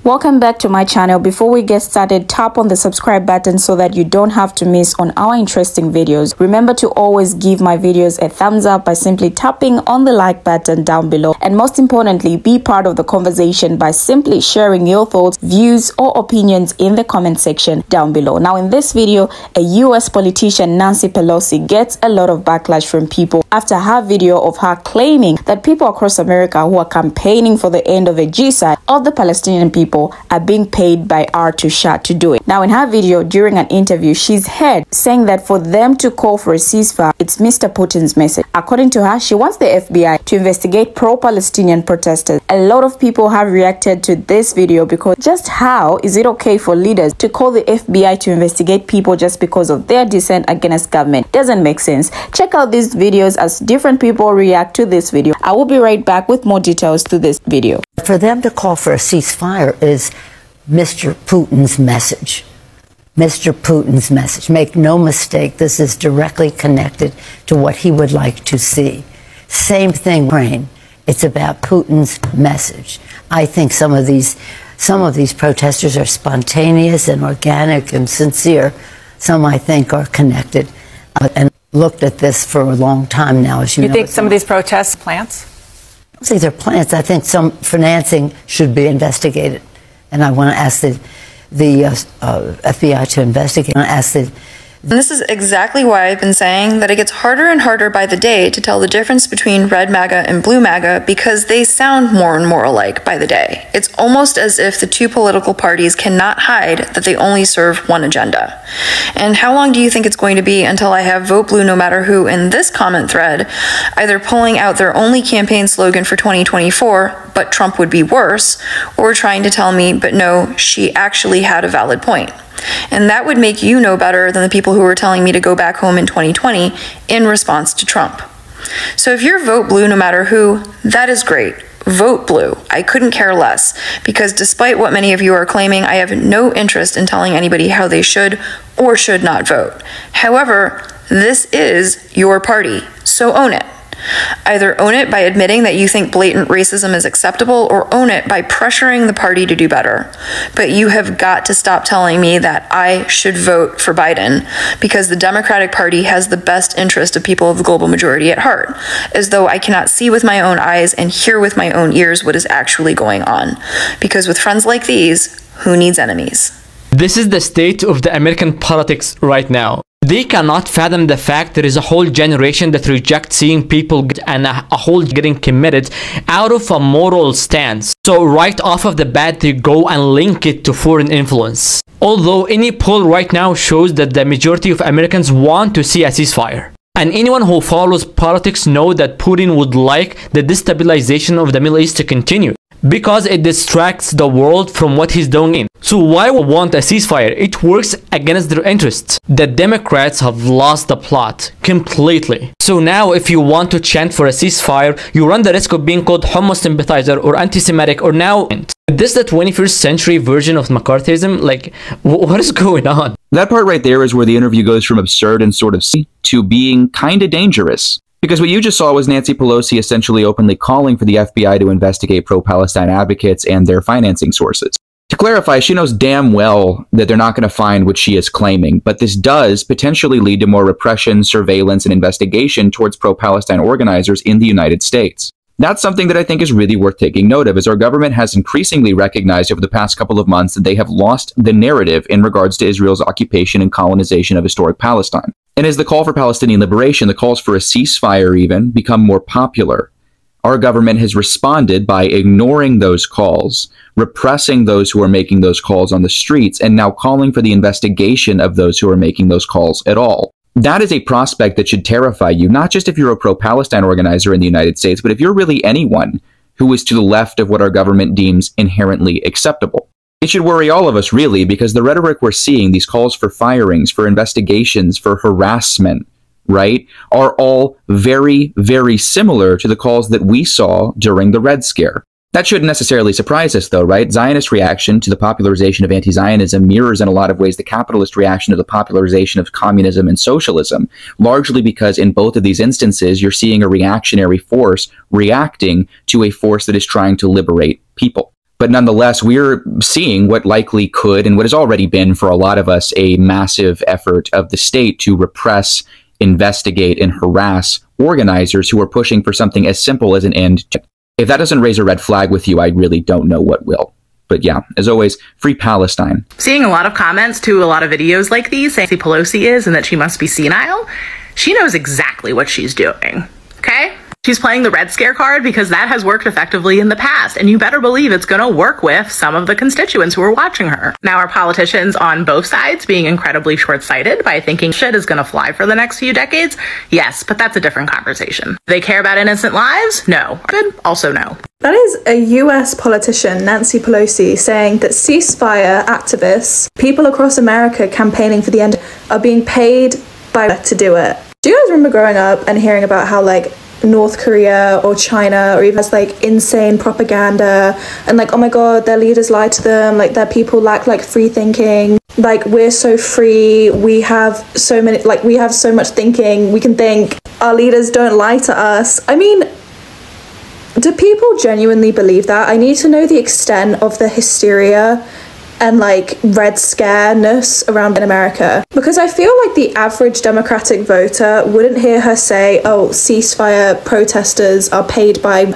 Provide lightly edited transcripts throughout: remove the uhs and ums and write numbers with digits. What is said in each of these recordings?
Welcome back to my channel. Before we get started, tap on the subscribe button so that you don't have to miss on our interesting videos. Remember to always give my videos a thumbs up by simply tapping on the like button down below. And most importantly, be part of the conversation by simply sharing your thoughts, views, or opinions in the comment section down below. Now, in this video, a US politician, Nancy Pelosi, gets a lot of backlash from people after her video of her claiming that people across America who are campaigning for the end of a genocide of the Palestinian people are being paid by R2 to do it. Now, in her video during an interview, she's heard saying that for them to call for a ceasefire, it's Mr. Putin's message. According to her, she wants the FBI to investigate pro-Palestinian protesters. A lot of people have reacted to this video because just how is it okay for leaders to call the FBI to investigate people just because of their dissent against government? Doesn't make sense. Check out these videos as different people react to this video. I will be right back with more details to this video. For them to call for a ceasefire is Mr. Putin's message. Mr. Putin's message. Make no mistake, this is directly connected to what he would like to see. Same thing, Ukraine. It's about Putin's message. I think some of these protesters are spontaneous and organic and sincere. Some, I think, are connected and looked at this for a long time now, as you know. You think some of these protests plants? I think they're plants. I think some financing should be investigated. And I want to ask the FBI to investigate. And this is exactly why I've been saying that it gets harder and harder by the day to tell the difference between red MAGA and blue MAGA because they sound more and more alike by the day. It's almost as if the two political parties cannot hide that they only serve one agenda. And how long do you think it's going to be until I have Vote Blue No Matter Who in this comment thread either pulling out their only campaign slogan for 2024, but Trump would be worse, or trying to tell me, but no, she actually had a valid point. And that would make you know better than the people who were telling me to go back home in 2020 in response to Trump. So if you're Vote Blue No Matter Who, that is great. Vote blue. I couldn't care less, because despite what many of you are claiming, I have no interest in telling anybody how they should or should not vote. However, this is your party, so own it. Either own it by admitting that you think blatant racism is acceptable, or own it by pressuring the party to do better. But you have got to stop telling me that I should vote for Biden because the Democratic Party has the best interest of people of the global majority at heart, as though I cannot see with my own eyes and hear with my own ears what is actually going on. Because with friends like these, who needs enemies? This is the state of the American politics right now. They cannot fathom the fact there is a whole generation that rejects seeing people and a whole getting committed out of a moral stance. So right off of the bat, they go and link it to foreign influence. Although any poll right now shows that the majority of Americans want to see a ceasefire. And anyone who follows politics know that Putin would like the destabilization of the Middle East to continue, because it distracts the world from what he's doing. So why want a ceasefire? It works against their interests. The Democrats have lost the plot completely. So now if you want to chant for a ceasefire, you run the risk of being called homo sympathizer or anti-Semitic, or now this the 21st century version of McCarthyism. Like, what is going on? That part right there is where the interview goes from absurd and sort of to being kind of dangerous. Because what you just saw was Nancy Pelosi essentially openly calling for the FBI to investigate pro-Palestine advocates and their financing sources. To clarify, she knows damn well that they're not going to find what she is claiming, but this does potentially lead to more repression, surveillance, and investigation towards pro-Palestine organizers in the United States. That's something that I think is really worth taking note of, as our government has increasingly recognized over the past couple of months that they have lost the narrative in regards to Israel's occupation and colonization of historic Palestine. And as the call for Palestinian liberation, the calls for a ceasefire even, become more popular, our government has responded by ignoring those calls, repressing those who are making those calls on the streets, and now calling for the investigation of those who are making those calls at all. That is a prospect that should terrify you, not just if you're a pro-Palestine organizer in the United States, but if you're really anyone who is to the left of what our government deems inherently acceptable. It should worry all of us, really, because the rhetoric we're seeing, these calls for firings, for investigations, for harassment, right, are all very, very similar to the calls that we saw during the Red Scare. That shouldn't necessarily surprise us, though, right? Zionist reaction to the popularization of anti-Zionism mirrors in a lot of ways the capitalist reaction to the popularization of communism and socialism, largely because in both of these instances, you're seeing a reactionary force reacting to a force that is trying to liberate people. But nonetheless, we're seeing what likely could, and what has already been for a lot of us, a massive effort of the state to repress, investigate, and harass organizers who are pushing for something as simple as an end. If that doesn't raise a red flag with you, I really don't know what will. But yeah, as always, free Palestine. Seeing a lot of comments to a lot of videos like these saying Nancy Pelosi is and that she must be senile, she knows exactly what she's doing, okay? She's playing the Red Scare card because that has worked effectively in the past, and you better believe it's going to work with some of the constituents who are watching her. Now, are politicians on both sides being incredibly short-sighted by thinking shit is going to fly for the next few decades? Yes, but that's a different conversation. Do they care about innocent lives? No. Good? Also no. That is a US politician, Nancy Pelosi, saying that ceasefire activists, people across America campaigning for the end, are being paid by to do it. Do you guys remember growing up and hearing about how, like, North Korea or China or even has like insane propaganda and like, oh my god, their leaders lie to them, like their people lack like free thinking, like we're so free, we have so many, like we have so much thinking, we can think, our leaders don't lie to us. I mean, do people genuinely believe that? I need to know the extent of the hysteria and like Red Scare-ness around in America, because I feel like the average Democratic voter wouldn't hear her say, oh, ceasefire protesters are paid by,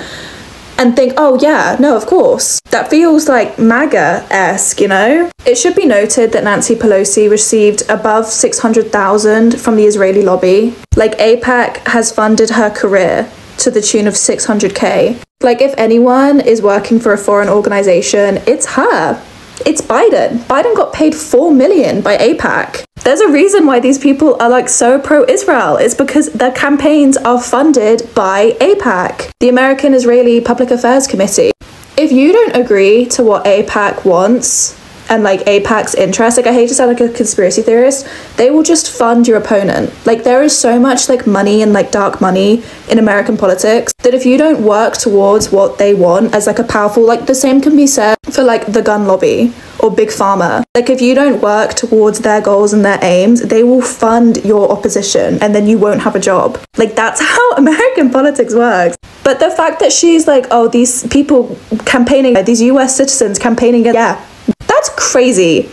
and think, oh yeah, no, of course. That feels like MAGA-esque, you know? It should be noted that Nancy Pelosi received above $600,000 from the Israeli lobby. Like AIPAC has funded her career to the tune of $600K. Like if anyone is working for a foreign organization, it's her. It's Biden. Biden got paid $4 million by AIPAC. There's a reason why these people are like so pro-Israel. It's because their campaigns are funded by AIPAC, the American Israeli Public Affairs Committee. If you don't agree to what AIPAC wants and like AIPAC's interest, like I hate to sound like a conspiracy theorist, they will just fund your opponent. Like there is so much like money and like dark money in American politics that if you don't work towards what they want as like a powerful, like the same can be said for like the gun lobby or big pharma. Like if you don't work towards their goals and their aims, they will fund your opposition and then you won't have a job. Like that's how American politics works. But the fact that she's like, oh, these people campaigning, these US citizens campaigning, yeah, that's crazy.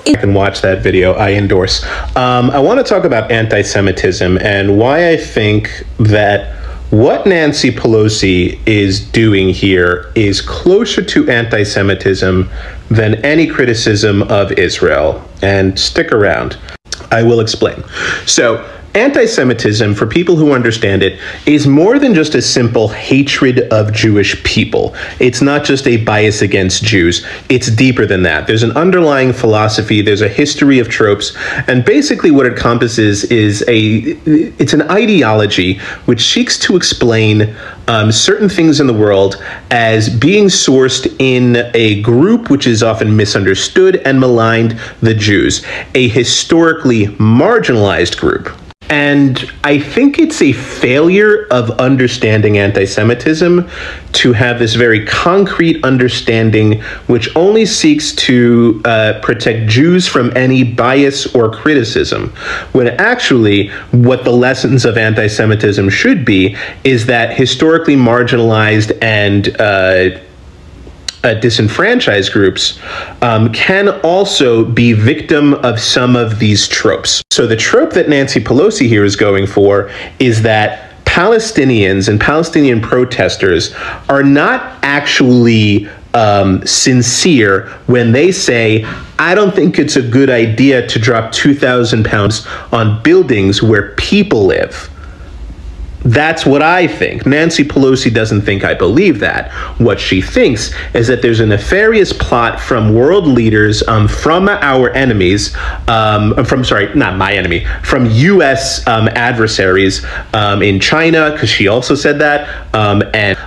I can watch that video. I endorse. I want to talk about anti-Semitism and why I think that what Nancy Pelosi is doing here is closer to anti-Semitism than any criticism of Israel. And stick around. I will explain. So, anti-Semitism, for people who understand it, is more than just a simple hatred of Jewish people. It's not just a bias against Jews. It's deeper than that. There's an underlying philosophy, there's a history of tropes, and basically what it encompasses is it's an ideology which seeks to explain certain things in the world as being sourced in a group which is often misunderstood and maligned, the Jews, a historically marginalized group. And I think it's a failure of understanding anti-Semitism to have this very concrete understanding which only seeks to protect Jews from any bias or criticism, when actually what the lessons of anti-Semitism should be is that historically marginalized and disenfranchised groups can also be victim of some of these tropes. So the trope that Nancy Pelosi here is going for is that Palestinians and Palestinian protesters are not actually sincere when they say, I don't think it's a good idea to drop 2,000 pounds on buildings where people live. That's what I think. Nancy Pelosi doesn't think I believe that. What she thinks is that there's a nefarious plot from world leaders, from our enemies, from U.S. Adversaries in China, because she also said that, and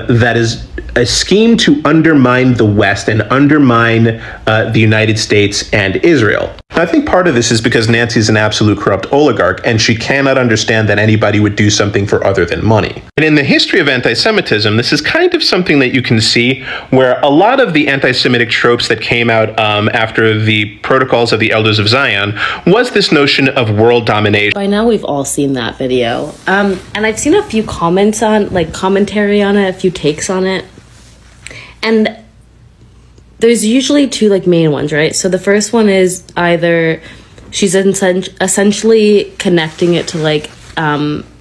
that is a scheme to undermine the West and undermine the United States and Israel. I think part of this is because Nancy's an absolute corrupt oligarch, and she cannot understand that anybody would do something for other than money. And in the history of anti-Semitism, this is kind of something that you can see where a lot of the anti-Semitic tropes that came out after the protocols of the Elders of Zion was this notion of world domination. By now we've all seen that video. And I've seen a few comments on, like commentary on it, a few takes on it. And there's usually two like main ones, right? So the first one is either she's essentially connecting it to like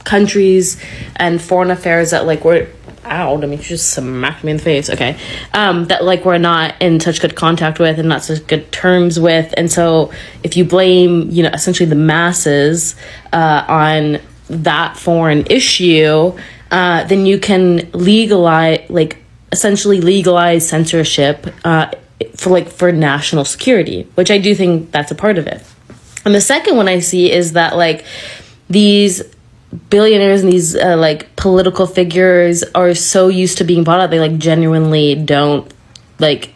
countries and foreign affairs that like were out. I mean, she just smacked me in the face. Okay. That like we're not in such good contact with and not such good terms with. And so if you blame, you know, essentially the masses on that foreign issue, then you can essentially legalize censorship for national security, which I do think that's a part of it. And the second one I see is that like these billionaires and these like political figures are so used to being bought out, they like genuinely don't like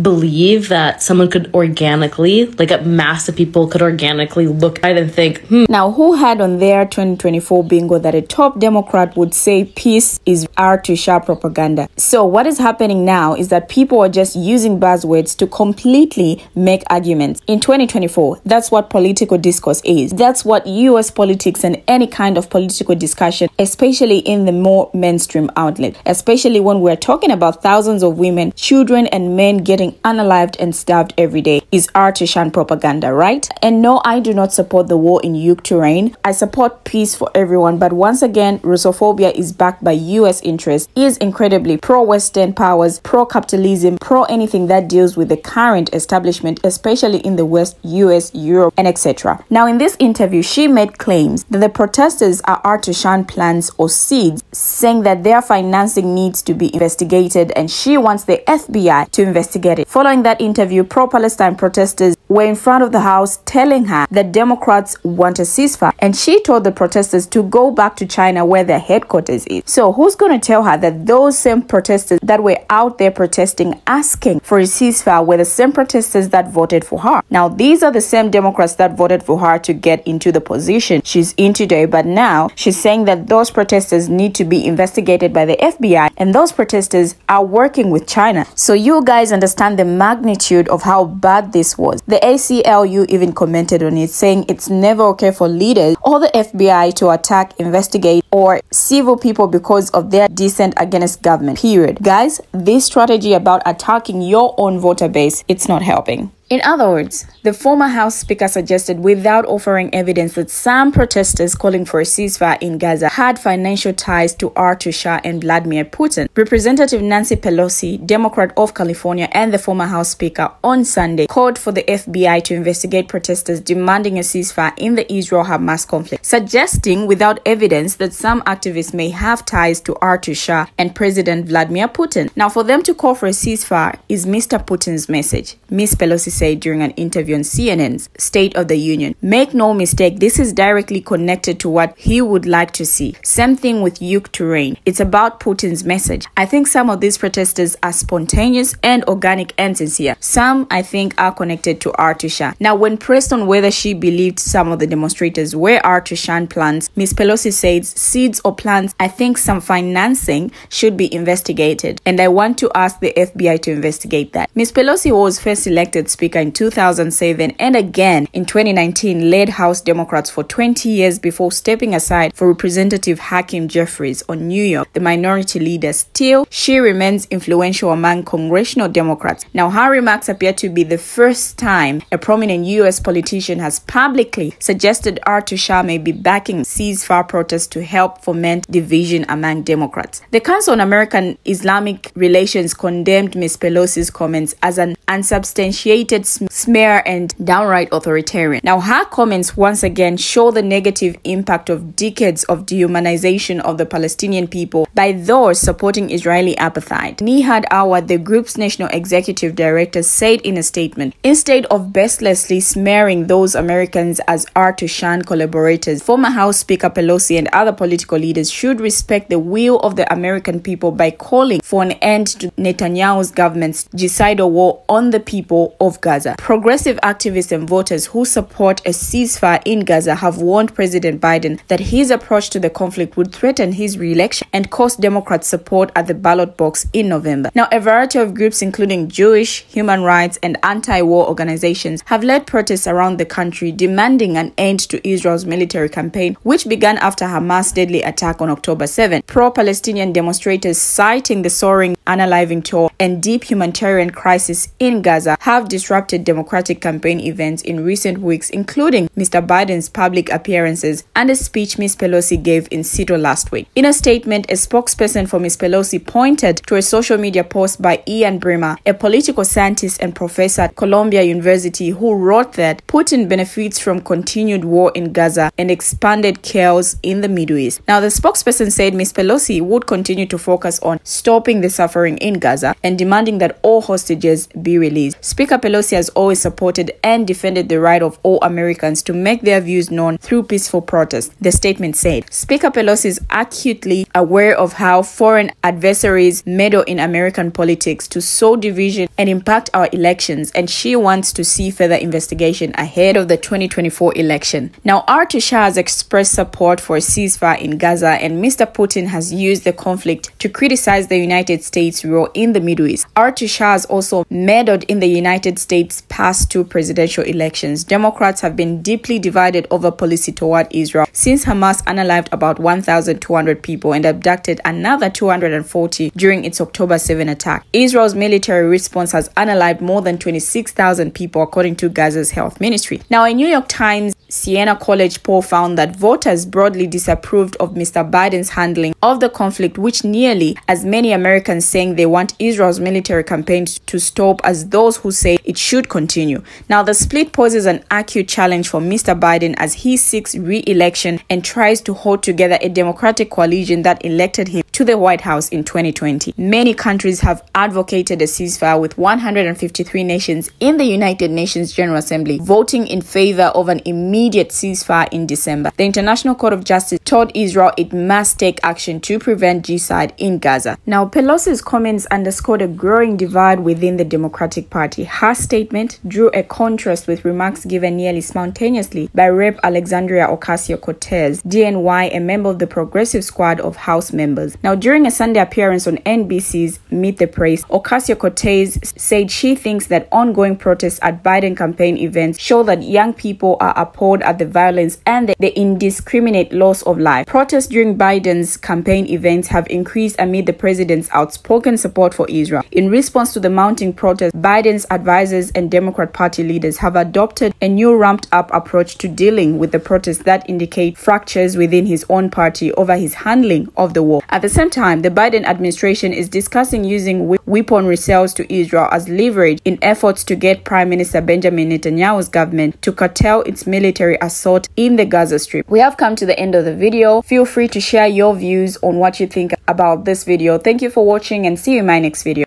believe that someone could organically, like a mass of people could organically look at it and think, Now, who had on their 2024 bingo that a top Democrat would say peace is R2 propaganda? So what is happening now is that people are just using buzzwords to completely make arguments. In 2024, that's what political discourse is. That's what US politics and any kind of political discussion, especially in the more mainstream outlet, especially when we're talking about thousands of women, children, and men getting unalived and starved every day, is R2 propaganda, right? And no, I do not support the war in Ukraine. I support peace for everyone, but once again, Russophobia is backed by US interests, is incredibly pro-Western powers, pro-capitalism, pro-anything that deals with the current establishment, especially in the West, US, Europe, and etc. Now, in this interview, she made claims that the protesters are R2 plans or seeds, saying that their financing needs to be investigated, and she wants the FBI to investigate it. Following that interview, pro-Palestine protesters were in front of the house telling her that Democrats want a ceasefire, and she told the protesters to go back to China where their headquarters is. So who's going to tell her that those same protesters that were out there protesting, asking for a ceasefire, were the same protesters that voted for her? Now, these are the same Democrats that voted for her to get into the position she's in today, but now she's saying that those protesters need to be investigated by the FBI, and those protesters are working with China. So you guys understand the magnitude of how bad this was. The ACLU even commented on it, saying it's never okay for leaders or the FBI to attack, investigate, or civil people because of their dissent against government, period. Guys, this strategy about attacking your own voter base, it's not helping. In other words, the former House Speaker suggested without offering evidence that some protesters calling for a ceasefire in Gaza had financial ties to R2 and Vladimir Putin. Representative Nancy Pelosi, Democrat of California and the former House Speaker, on Sunday called for the FBI to investigate protesters demanding a ceasefire in the Israel-Hamas conflict, suggesting without evidence that some activists may have ties to R2 and President Vladimir Putin. Now, for them to call for a ceasefire is Mr. Putin's message, Ms. Pelosi said during an interview on CNN's State of the Union. Make no mistake, this is directly connected to what he would like to see. Same thing with Ukraine. It's about Putin's message. I think some of these protesters are spontaneous and organic and sincere. Some, I think, are connected to R2. Now, when pressed on whether she believed some of the demonstrators were R2 plans, Ms. Pelosi says seeds or plans, I think some financing should be investigated, and I want to ask the FBI to investigate that. Ms. Pelosi was first elected Speaker in 2007 and again in 2019 led House Democrats for 20 years before stepping aside for Representative Hakeem Jeffries on New York, the minority leader. Still, she remains influential among congressional Democrats. Now, her remarks appear to be the first time a prominent U.S. politician has publicly suggested R2 may be backing ceasefire protests to help foment division among Democrats. The Council on American Islamic Relations condemned Ms. Pelosi's comments as an unsubstantiated smear and downright authoritarian. Now, her comments once again show the negative impact of decades of dehumanization of the Palestinian people by those supporting Israeli apartheid. Nihad Awad, the group's national executive director, said in a statement, instead of baselessly smearing those Americans as R2 collaborators, former House Speaker Pelosi and other political leaders should respect the will of the American people by calling for an end to Netanyahu's government's genocidal war on the people of of Gaza. Progressive activists and voters who support a ceasefire in Gaza have warned President Biden that his approach to the conflict would threaten his re-election and cost Democrats support at the ballot box in November. Now, a variety of groups, including Jewish, human rights, and anti-war organizations, have led protests around the country demanding an end to Israel's military campaign, which began after Hamas' deadly attack on October 7. Pro-Palestinian demonstrators, citing the soaring unaliving toll and deep humanitarian crisis in Gaza, have disrupted Democratic campaign events in recent weeks, including Mr. Biden's public appearances and a speech Ms. Pelosi gave in situ last week. In a statement, a spokesperson for Ms. Pelosi pointed to a social media post by Ian Bremer, a political scientist and professor at Columbia University, who wrote that Putin benefits from continued war in Gaza and expanded chaos in the Middle East. Now, the spokesperson said Ms. Pelosi would continue to focus on stopping the suffering in Gaza and demanding that all hostages be released. Speaker Pelosi has always supported and defended the right of all Americans to make their views known through peaceful protest, the statement said. Speaker Pelosi is acutely aware of how foreign adversaries meddle in American politics to sow division and impact our elections, and she wants to see further investigation ahead of the 2024 election. Now, Artur Shah has expressed support for a ceasefire in Gaza, and Mr. Putin has used the conflict to criticize the United States' role in the Middle East. Artur Shah has also meddled in the United States' past two presidential elections. Democrats have been deeply divided over policy toward Israel since Hamas unalived about 1,200 people and abducted another 240 during its October 7 attack. Israel's military response has unalived more than 26,000 people, according to Gaza's health ministry. Now, a New York Times Siena College poll found that voters broadly disapproved of Mr. Biden's handling of the conflict, which nearly as many Americans saying they want Israel's military campaign to stop as those who say it should continue. Now, the split poses an acute challenge for Mr. Biden as he seeks re-election and tries to hold together a Democratic coalition that elected him to the White House in 2020. Many countries have advocated a ceasefire, with 153 nations in the United Nations General Assembly voting in favor of an immediate ceasefire in December. The International Court of Justice told Israel it must take action to prevent genocide in Gaza. Now, Pelosi's comments underscored a growing divide within the Democratic Party. Her statement drew a contrast with remarks given nearly simultaneously by Rep. Alexandria Ocasio-Cortez, DNY, a member of the Progressive Squad of House members. Now, during a Sunday appearance on NBC's Meet the Press, Ocasio-Cortez said she thinks that ongoing protests at Biden campaign events show that young people are appalled at the violence and the indiscriminate loss of life. Protests during Biden's campaign events have increased amid the president's outspoken support for Israel. In response to the mounting protests, Biden's advisors and Democrat Party leaders have adopted a new ramped-up approach to dealing with the protests that indicate fractures within his own party over his handling of the war. At the same time, the Biden administration is discussing using weapon resales to Israel as leverage in efforts to get Prime Minister Benjamin Netanyahu's government to curtail its military assault in the Gaza Strip. We have come to the end of the video. Feel free to share your views on what you think about this video. Thank you for watching, and see you in my next video.